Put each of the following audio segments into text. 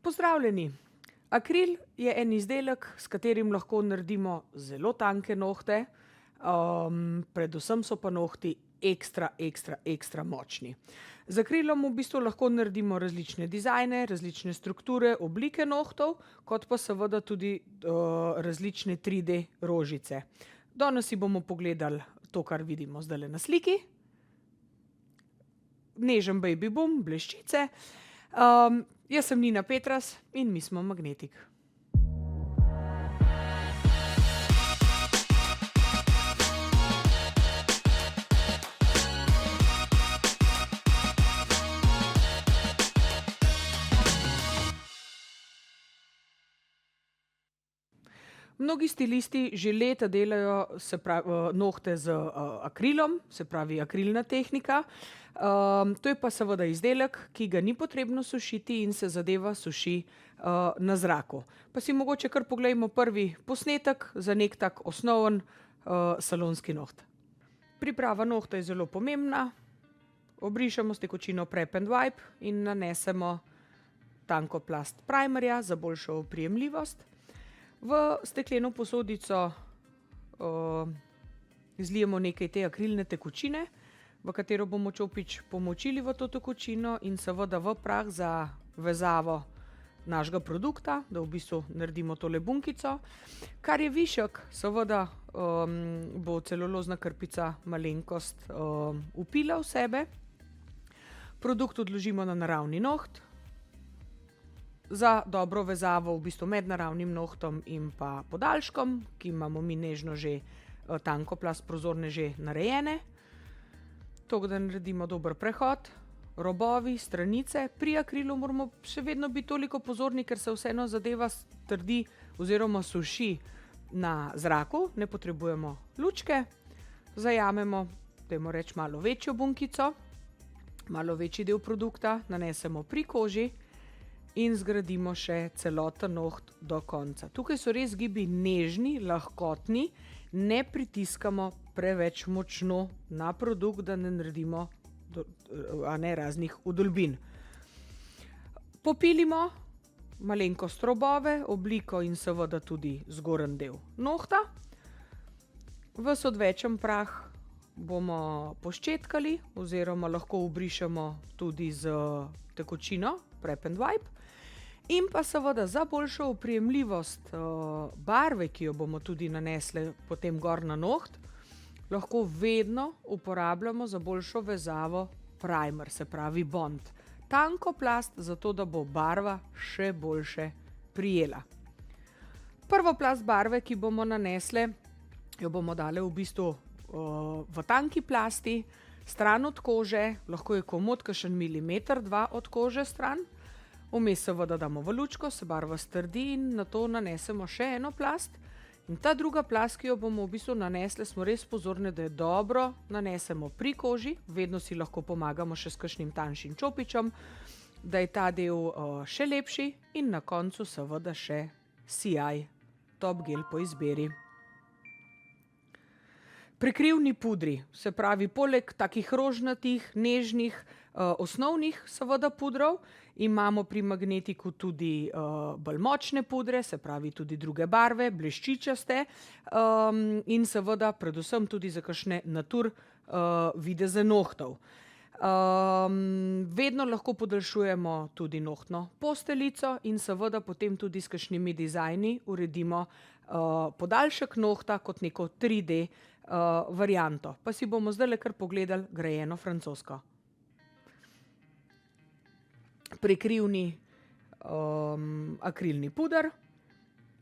Pozdravljeni! Akril je en izdelek, s katerim lahko naredimo zelo tanke nohte, predvsem so pa nohti ekstra močni. Z akrilom v bistvu lahko naredimo različne dizajne, različne strukture, oblike nohtov, kot pa seveda tudi različne 3D rožice. Danes si bomo pogledali to, kar vidimo zdajle na sliki. Nežen baby boom, bleščice. Jaz sem Nina Petras in mi smo Magnetik. Mnogi stilisti že leta delajo nohte z akrilom, se pravi akrilna tehnika. To je pa seveda izdelek, ki ga ni potrebno sušiti in se zadeva suši na zraku. Pa si mogoče kar poglejmo prvi posnetek za nek tak osnoven salonski noht. Priprava nohta je zelo pomembna. Obrišemo s tekočino Prep and Wipe in nanesemo tanko plast primerja za boljšo oprijemljivost. V stekleno posodico zlijemo nekaj te akrilne tekočine, v katero bomo čopič pomočili v to tekočino in seveda v prah za vezavo našega produkta, da v bistvu naredimo tole bunkico. Kar je višek, seveda bo celulozna krpica malenkost vpila v sebe. Produkt odložimo na naravni noht. Za dobro vezavo v bistvu med naravnim nohtom in pa podaljškom, ki imamo mi nežno že tanko plast prozorne že narejene. Toliko, da naredimo dober prehod, robovi, stranice. Pri akrilu moramo še vedno biti toliko pozorni, ker se vseeno zadeva strdi oziroma suši na zraku, ne potrebujemo lučke. Zajamemo, dajmo reči, malo večjo bunkico, malo večji del produkta, nanesemo pri koži in zgradimo še celoten noht do konca. Tukaj so res gibi nežni, lahkotni, ne pritiskamo preveč močno na produkt, da ne naredimo raznih vdolbin. Popilimo malenkost robove, obliko in seveda tudi zgornji del nohta. Ves odvečen prah bomo poščetkali oziroma lahko obrišemo tudi z tekočino Prep and Wipe. In pa seveda za boljšo oprijemljivost barve, ki jo bomo tudi nanesli potem gor na noht, lahko vedno uporabljamo za boljšo vezavo primer, se pravi bond. Tanko plast, zato da bo barva še boljše prijela. Prvo plast barve, ki bomo nanesli, jo bomo dali v bistvu v tanki plasti, stran od kože, lahko je komot kakšen milimeter, 2 od kože stran. Vmes seveda damo v lučko, se barva strdi in nato nanesemo še eno plast. In ta druga plast, ki jo bomo v bistvu nanesli, smo res pozorni, da je dobro nanesemo pri koži. Vedno si lahko pomagamo še s kakšnim tanjšim čopičem, da je ta del še lepši in na koncu seveda še sijaj, top gel po izbiri. Prekrivni pudri, se pravi poleg takih rožnatih, nežnih, osnovnih seveda pudrov, imamo pri Magnetiku tudi bolj močne pudre, se pravi tudi druge barve, bleščičaste in seveda predvsem tudi za kakšne natur videze nohtov. Vedno lahko podaljšujemo tudi nohtno posteljico in seveda potem tudi s kakšnimi dizajni uredimo podaljšek nohta kot neko 3D varianto. Pa si bomo zdajle kar pogledali grajeno francosko. Prekrivni akrilni puder,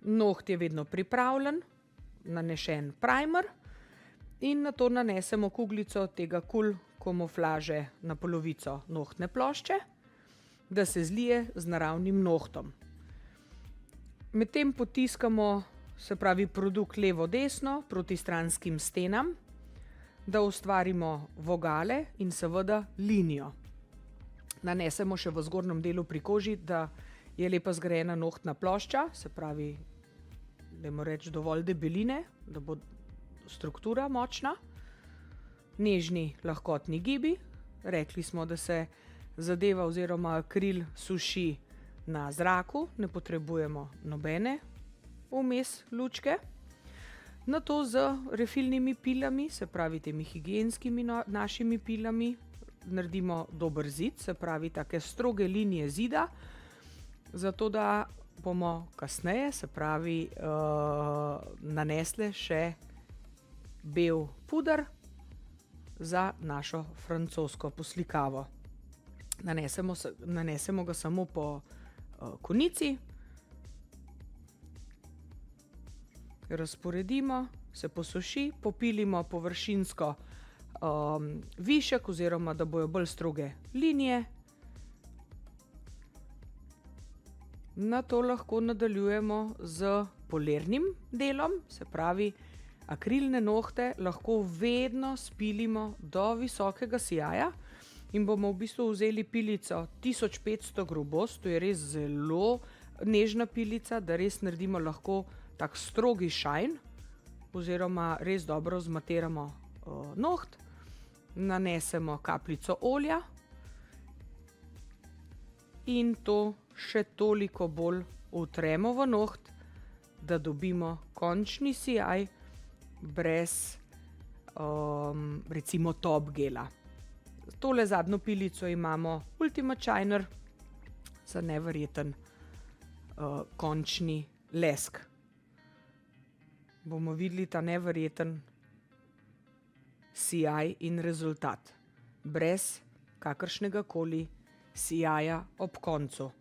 noht je vedno pripravljen, nanešen primer in nato nanesemo kuglico tega KUL kamuflaže na polovico nohtne plošče, da se zlije z naravnim nohtom. Medtem potiskamo, se pravi produkt levo-desno proti stranskim stenam, da ustvarimo vogale in seveda linijo. Nanesemo še v zgornjem delu pri koži, da je lepa zgrajena nohtna plošča, se pravi, dajmo reči, dovolj debeline, da bo struktura močna. Nežni, lahkotni gibi. Rekli smo, da se zadeva oziroma akril suši na zraku, ne potrebujemo nobene vmes lučke. Nato z refilnimi pilami, se pravi temi higienskimi našimi pilami, naredimo dober zid, se pravi take stroge linije zida, zato da bomo kasneje, se pravi, nanesli še bel puder za našo francosko poslikavo. Nanesemo ga samo po konici, razporedimo, se posuši, popilimo površinsko višek oziroma da bojo bolj stroge linije. Nato lahko nadaljujemo z polernim delom, se pravi akrilne nohte lahko vedno spilimo do visokega sijaja in bomo v bistvu vzeli pilico 1500 grobost, to je res zelo nežna pilica, da res naredimo lahko tak strogi šajn oziroma res dobro zmateramo noht. Nanesemo kapljico olja in to še toliko bolj utremo v noht, da dobimo končni sijaj brez recimo top gela. Tole zadnjo pilico imamo Ultimate Shiner za neverjeten končni lesk. Bomo videli ta neverjeten sijaj in rezultat, brez kakršnega koli sijaja ob koncu.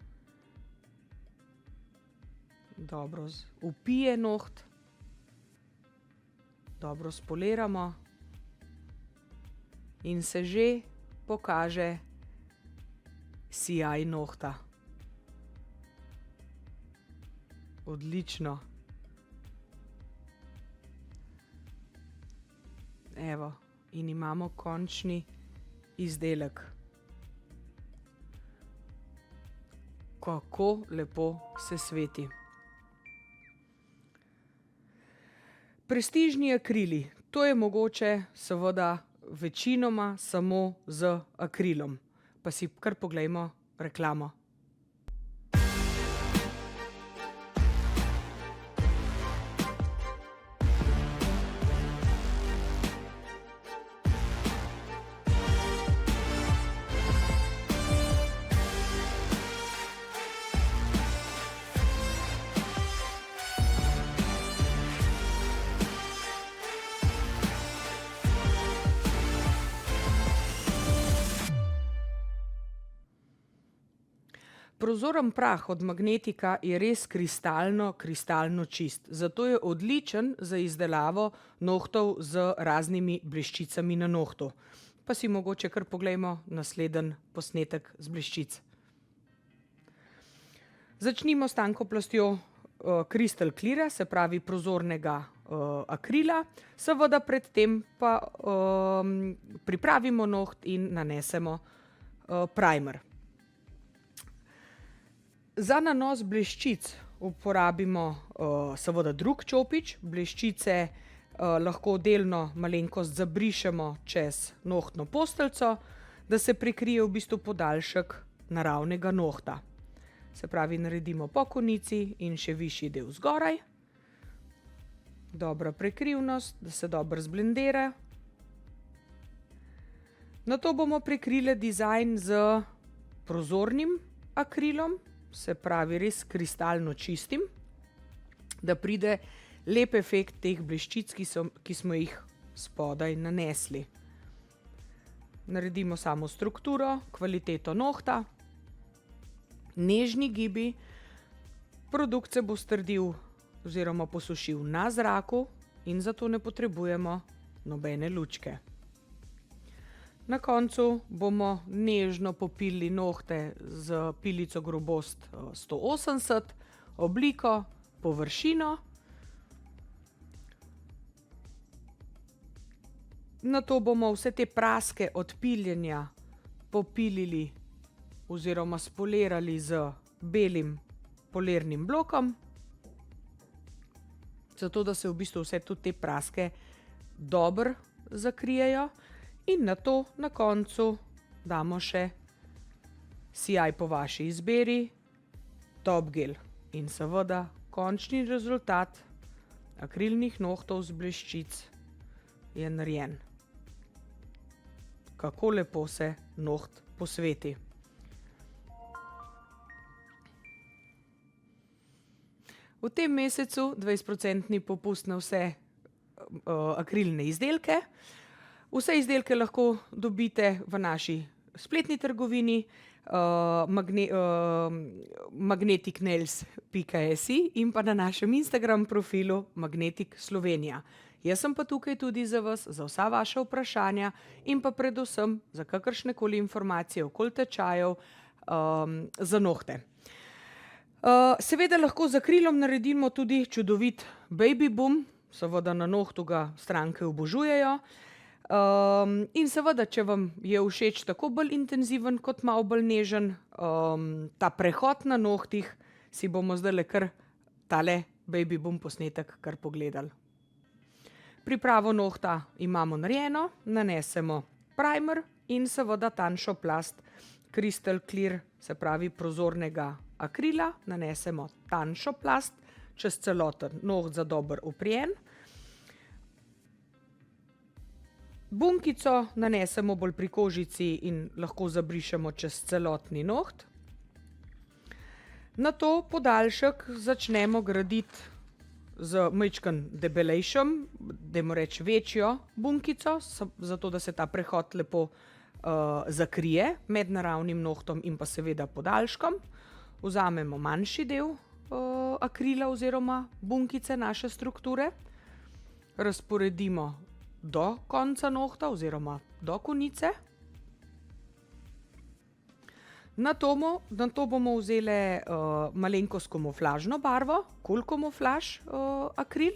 Dobro vpije noht, dobro spoliramo in se že pokaže sijaj nohta. Odlično. Evo, in imamo končni izdelek. Kako lepo se sveti. Prestižni akrili, to je mogoče seveda večinoma samo z akrilom. Pa si kar poglejmo reklamo. Prozoren prah od Magnetika je res kristalno čist, zato je odličen za izdelavo nohtov z raznimi bleščicami na nohtu. Pa si mogoče kar poglejmo naslednji posnetek z bleščic. Začnimo s tanko plastjo Crystal Cleara, se pravi prozornega akrila, seveda predtem pa pripravimo noht in nanesemo primer. Za nanos bleščic uporabimo seveda drug čopič, bleščice lahko delno malenkost zabrišemo čez nohtno posteljco, da se prikrije v bistvu podaljšek naravnega nohta. Se pravi, naredimo po konici in še višji del zgoraj. Dobra prekrivnost, da se dobro zblendira. Nato bomo prekrili dizajn z prozornim akrilom, se pravi res kristalno čistim, da pride lep efekt teh bleščic, ki smo jih spodaj nanesli. Naredimo samo strukturo, kvaliteto nohta, nežni gibi, produkt se bo strdil oziroma posušil na zraku in zato ne potrebujemo nobene lučke. Na koncu bomo nežno popili nohte z pilico grobost 180, obliko, površino. Nato bomo vse te praske od piljenja popilili oziroma spolirali z belim polernim blokom, zato da se v bistvu vse tudi te praske dobro zakrijejo. In nato na koncu damo še sijaj po vaši izbiri, Top Gel. In seveda končni rezultat akrilnih nohtov z bleščic je narejen. Kako lepo se noht posveti. V tem mesecu 20% popust na vse akrilne izdelke. Vse izdelke lahko dobite v naši spletni trgovini magneticnails.si in pa na našem Instagram profilu Magnetic Slovenija. Jaz sem pa tukaj tudi za vas, za vsa vaša vprašanja in pa predvsem za kakršnekoli informacije okoli tečajev za nohte. Seveda lahko z akrilom naredimo tudi čudovit baby boom, seveda na nohtu ga stranke obožujejo. In seveda, če vam je všeč tako bolj intenziven kot malo bolj nežen ta prehod na nohtih, si bomo zdajle kar tale baby boom posnetek kar pogledali. Pripravo nohta imamo narejeno, nanesemo primer in seveda tanjšo plast Crystal Clear, se pravi prozornega akrila, nanesemo tanjšo plast čez celoten noht za dober oprijem. Bunkico nanesemo bolj pri kožici in lahko zabrišemo čez celotni noht. Nato podaljšek začnemo graditi z majčkeno debelejšim, dajmo reči večjo bunkico, zato da se ta prehod lepo zakrije med naravnim nohtom in pa seveda podaljškom. Vzamemo manjši del akrila oziroma bunkice naše strukture, razporedimo do konca nohta oziroma do konice. Nato bomo vzeli malenkost kamuflažno barvo, Cool Camouflage akril.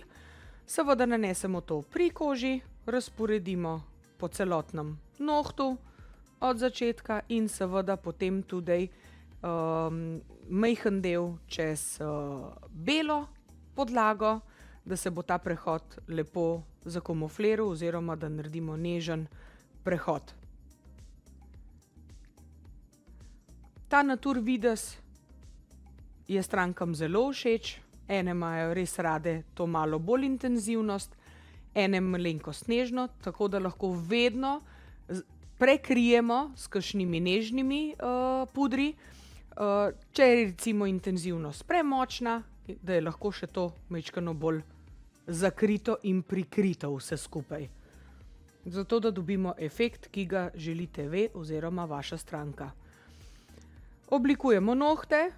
Seveda nanesemo to pri koži, razporedimo po celotnem nohtu od začetka in seveda potem tudi majhen del čez belo podlago, da se bo ta prehod lepo zakamufliral oziroma da naredimo nežen prehod. Ta natur videz je strankam zelo všeč, ene imajo res rade to malo bolj intenzivnost, ene malenkost nežno, tako da lahko vedno prekrijemo s kakšnimi nežnimi pudri, če je recimo intenzivnost premočna, da je lahko še to majčkeno bolj zakrito in prikrito vse skupaj. Zato, da dobimo efekt, ki ga želite vi oziroma vaša stranka. Oblikujemo nohte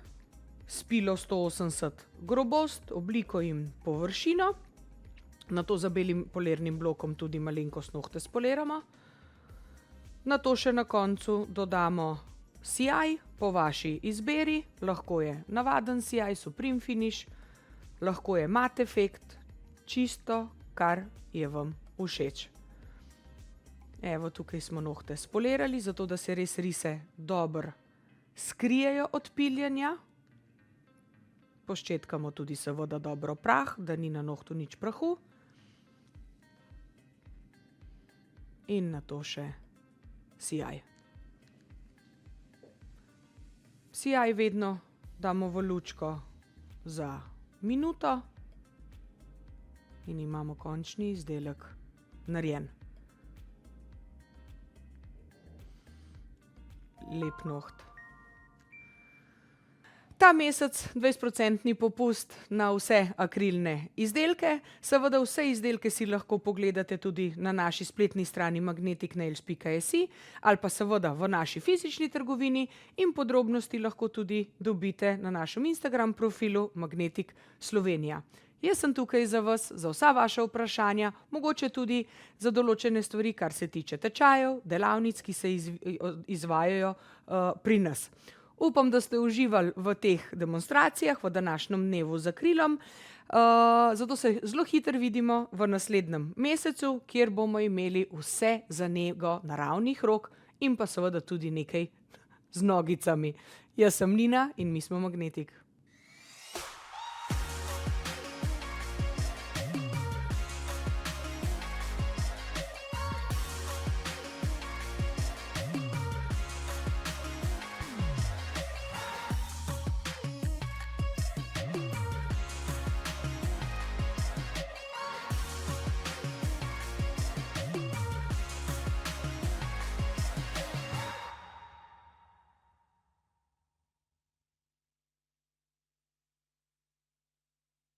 s pilo 180 grobost, obliko in površino. Nato za belim polernim blokom tudi malenkost nohte spoliramo. Nato še na koncu dodamo sijaj po vaši izbiri, lahko je navaden sijaj, Supreme Finish, lahko je mat efekt, čisto, kar je vam všeč. Evo, tukaj smo nohte spolirali, zato da se res rise dobro skrijejo od piljenja. Poščetkamo tudi seveda dobro prah, da ni na nohtu nič prahu. In nato še sijaj. Sijaj vedno damo v lučko za minuto in imamo končni izdelek narejen. Lep noht. Ta mesec 20% popust na vse akrilne izdelke. Seveda vse izdelke si lahko pogledate tudi na naši spletni strani magneticnails.si ali pa seveda v naši fizični trgovini in podrobnosti lahko tudi dobite na našem Instagram profilu Magnetic Slovenija. Jaz sem tukaj za vas, za vsa vaša vprašanja, mogoče tudi za določene stvari, kar se tiče tečajev, delavnic, ki se izvajajo pri nas. Upam, da ste uživali v teh demonstracijah v današnjem dnevu z akrilom, zato se zelo hitro vidimo v naslednjem mesecu, kjer bomo imeli vse za nego naravnih rok in pa seveda tudi nekaj z nogicami. Jaz sem Nina in mi smo Magnetic.